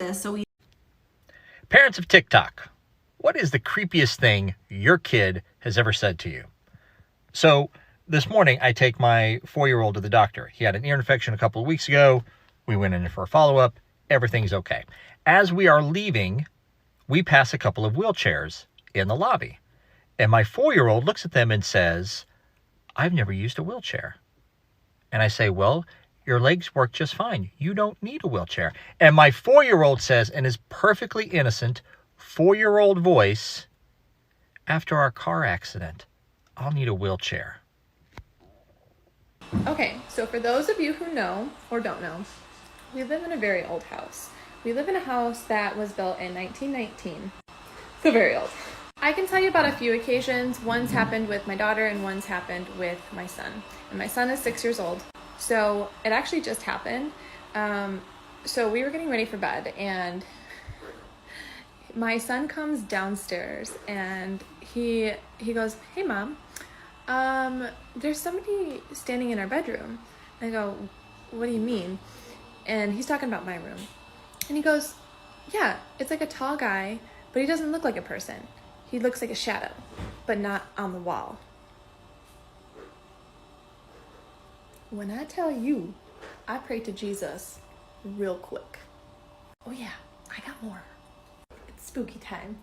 this. So we Parents of TikTok, what is the creepiest thing your kid has ever said to you? So this morning, I take my 4-year-old to the doctor. He had an ear infection a couple of weeks ago. We went in for a follow-up. Everything's okay. As we are leaving, we pass a couple of wheelchairs in the lobby. And my 4-year-old looks at them and says, "I've never used a wheelchair." And I say, "Well, your legs work just fine. You don't need a wheelchair." And my 4-year-old says, in his perfectly innocent 4-year-old voice, "After our car accident, I'll need a wheelchair." Okay, so for those of you who know or don't know, we live in a very old house. We live in a house that was built in 1919. So very old. I can tell you about a few occasions. One's happened with my daughter and one's happened with my son. And my son is 6 years old. So it actually just happened. So we were getting ready for bed and my son comes downstairs and he goes, "Hey Mom, there's somebody standing in our bedroom." I go, "What do you mean?" And he's talking about my room. And he goes, "Yeah, it's like a tall guy, but he doesn't look like a person. He looks like a shadow, but not on the wall." When I tell you, I pray to Jesus real quick. Oh yeah, I got more. It's spooky time.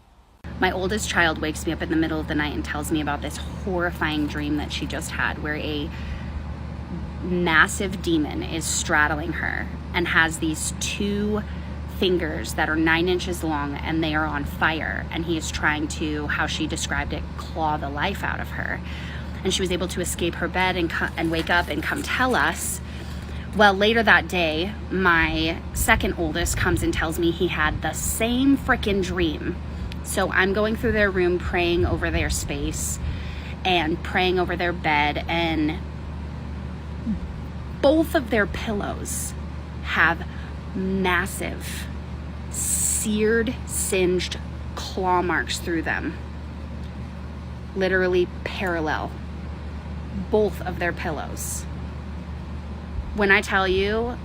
My oldest child wakes me up in the middle of the night and tells me about this horrifying dream that she just had where a massive demon is straddling her and has these 2 fingers that are 9 inches long and they are on fire, and he is trying to, how she described it, claw the life out of her. And she was able to escape her bed and wake up and come tell us. Well, later that day, my second oldest comes and tells me he had the same freaking dream. So I'm going through their room praying over their space and praying over their bed, and both of their pillows have massive seared, singed claw marks through them. Literally parallel. Both of their pillows. When I tell you,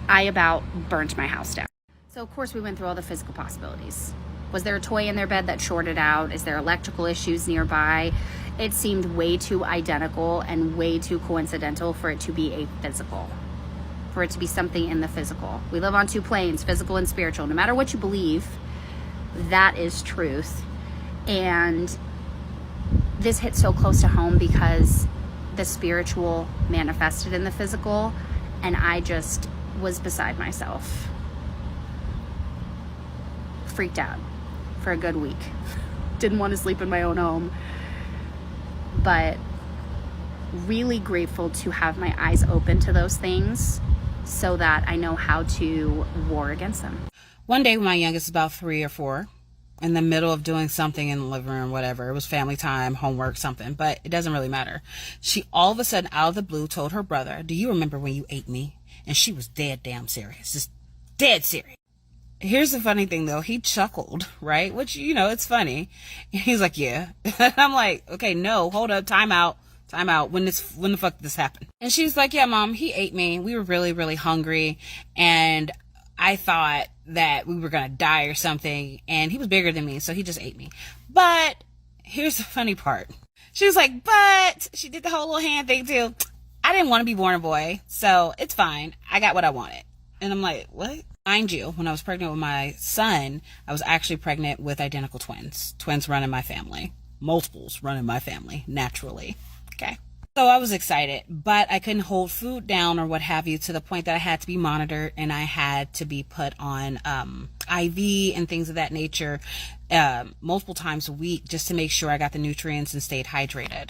I about burnt my house down. So of course we went through all the physical possibilities. Was there a toy in their bed that shorted out? Is there electrical issues nearby? It seemed way too identical and way too coincidental for it to be a physical. For it to be something in the physical. We live on 2 planes, physical and spiritual. No matter what you believe, that is truth. And this hit so close to home because the spiritual manifested in the physical, and I just was beside myself. Freaked out for a good week. Didn't want to sleep in my own home. But really grateful to have my eyes open to those things so that I know how to war against them. One day when my youngest was about 3 or 4, in the middle of doing something in the living room, whatever, it was family time, homework, something, but it doesn't really matter. She all of a sudden, out of the blue, told her brother, "Do you remember when you ate me?" And she was dead damn serious, just dead serious. Here's the funny thing though, he chuckled, right? Which, you know, it's funny. He's like, "Yeah." I'm like, "Okay, no, hold up, time out. When the fuck did this happen?" And she's like, "Yeah, Mom, he ate me. We were really, really hungry. And I thought that we were going to die or something. And he was bigger than me, so he just ate me." But here's the funny part. She was like, "But," she did the whole little hand thing too. "I didn't want to be born a boy, so it's fine. I got what I wanted." And I'm like, what? Mind you, when I was pregnant with my son, I was actually pregnant with identical twins. Twins run in my family. Multiples run in my family, naturally. Okay. So I was excited, but I couldn't hold food down or what have you, to the point that I had to be monitored and I had to be put on IV and things of that nature multiple times a week just to make sure I got the nutrients and stayed hydrated.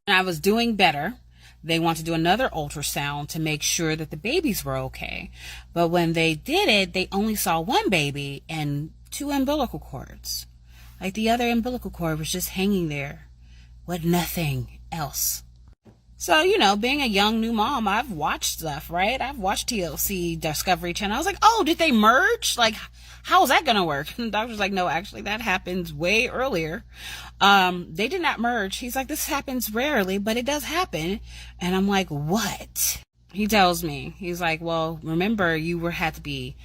And I was doing better. They wanted to do another ultrasound to make sure that the babies were okay. But when they did it, they only saw 1 baby and 2 umbilical cords. Like the other umbilical cord was just hanging there with nothing else. So, you know, being a young new mom, I've watched stuff, right? I've watched TLC, Discovery Channel. I was like, "Oh, did they merge? Like, how is that going to work?" And the doctor's like, "No, actually, that happens way earlier. They did not merge." He's like, "This happens rarely, but it does happen." And I'm like, "What?" He tells me, he's like, "Well, remember, you had to be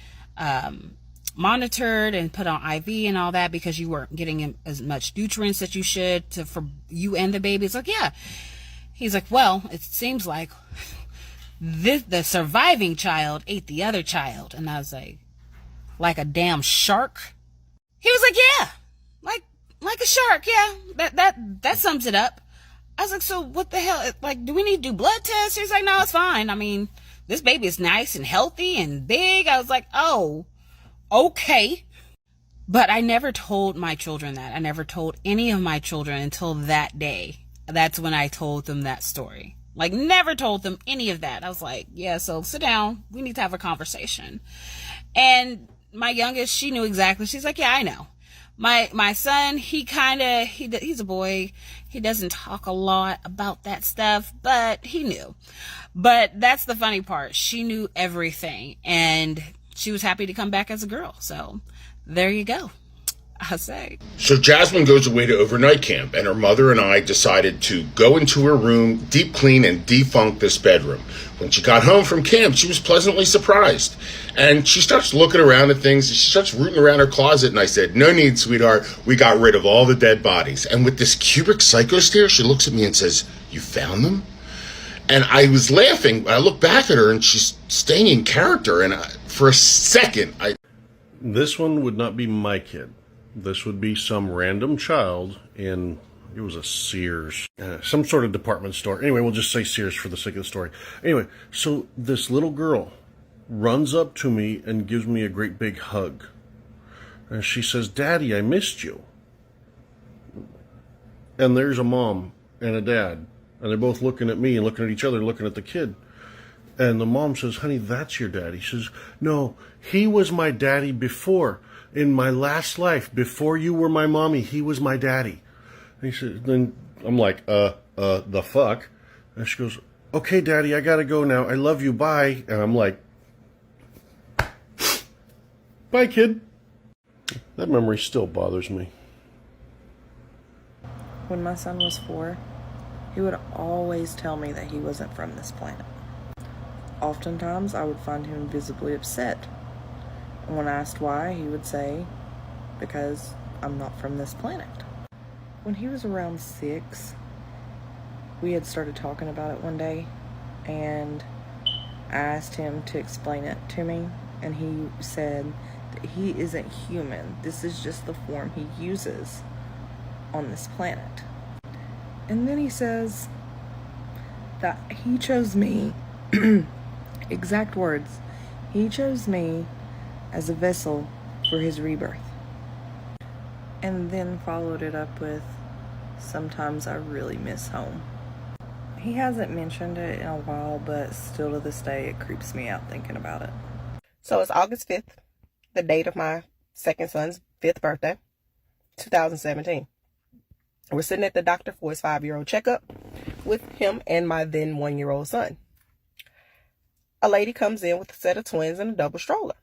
monitored and put on IV and all that because you weren't getting as much nutrients that you should for you and the baby. It's like, yeah. He's like, well, it seems like the surviving child ate the other child. And I was like a damn shark? He was like, yeah, like a shark. Yeah, that sums it up. I was like, so what the hell? Like, do we need to do blood tests? He's like, no, it's fine. I mean, this baby is nice and healthy and big. I was like, oh, okay. But I never told my children that. I never told any of my children until that day. That's when I told them that story. Like, never told them any of that. I was like, yeah, so sit down. We need to have a conversation. And my youngest, she knew exactly. She's like, yeah, I know. My son, he's a boy. He doesn't talk a lot about that stuff, but he knew. But that's the funny part. She knew everything, and she was happy to come back as a girl. So there you go. I say. So Jasmine goes away to overnight camp, and her mother and I decided to go into her room, deep clean, and defunk this bedroom. When she got home from camp, she was pleasantly surprised. And she starts looking around at things, and she starts rooting around her closet, and I said, no need, sweetheart. We got rid of all the dead bodies. And with this cubic psycho stare, she looks at me and says, you found them? And I was laughing. I look back at her, and she's staying in character. And for a second, This one would not be my kid. This would be some random child in, it was a Sears, some sort of department store. Anyway, we'll just say Sears for the sake of the story. Anyway, so this little girl runs up to me and gives me a great big hug. And she says, Daddy, I missed you. And there's a mom and a dad. And they're both looking at me and looking at each other, looking at the kid. And the mom says, honey, that's your daddy. She says, no, he was my daddy before. In my last life, before you were my mommy, he was my daddy. And he said, then I'm like, the fuck? And she goes, okay, Daddy, I gotta go now. I love you, bye. And I'm like, bye, kid. That memory still bothers me. When my son was 4, he would always tell me that he wasn't from this planet. Oftentimes, I would find him visibly upset. And when asked why, he would say, because I'm not from this planet. When he was around 6, we had started talking about it one day, and I asked him to explain it to me, and he said that he isn't human. This is just the form he uses on this planet. And then he says that he chose me, exact words, he chose me as a vessel for his rebirth. And then followed it up with, sometimes I really miss home. He hasn't mentioned it in a while, but still to this day it creeps me out thinking about it. So it's August 5th, the date of my second son's 5th birthday, 2017. We're sitting at the doctor for his 5-year-old checkup with him and my then 1-year-old son. A lady comes in with a set of twins and a double stroller.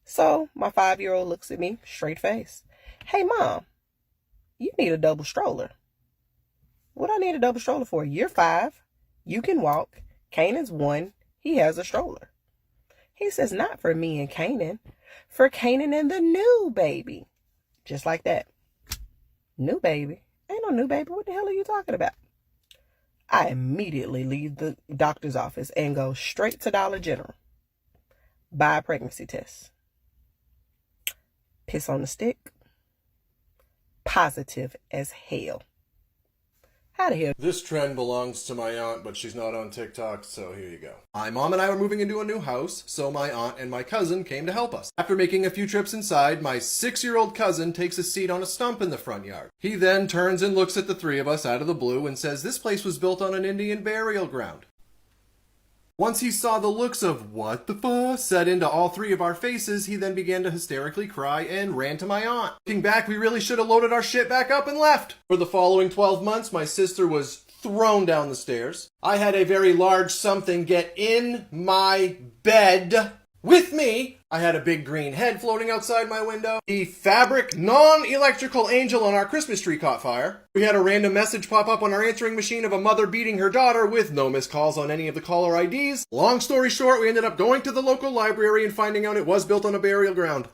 So my 5-year-old looks at me, straight face. Hey, Mom, you need a double stroller. What I need a double stroller for? You're 5. You can walk. Kanan's 1. He has a stroller. He says, not for me and Kanan. For Kanan and the new baby. Just like that. New baby? Ain't no new baby. What the hell are you talking about? I immediately leave the doctor's office and go straight to Dollar General. Buy a pregnancy test. Piss on the stick. Positive as hell. How the hell? This trend belongs to my aunt, but she's not on TikTok, so here you go. My mom and I were moving into a new house, so my aunt and my cousin came to help us. After making a few trips inside, my 6-year-old cousin takes a seat on a stump in the front yard. He then turns and looks at the three of us out of the blue and says this place was built on an Indian burial ground. Once he saw the looks of what the fuck set into all three of our faces, he then began to hysterically cry and ran to my aunt. Looking back, we really should have loaded our shit back up and left. For the following 12 months, my sister was thrown down the stairs. I had a very large something get in my bed with me. I had a big green head floating outside my window. The fabric, non-electrical angel on our Christmas tree caught fire. We had a random message pop up on our answering machine of a mother beating her daughter with no missed calls on any of the caller IDs. Long story short, we ended up going to the local library and finding out it was built on a burial ground.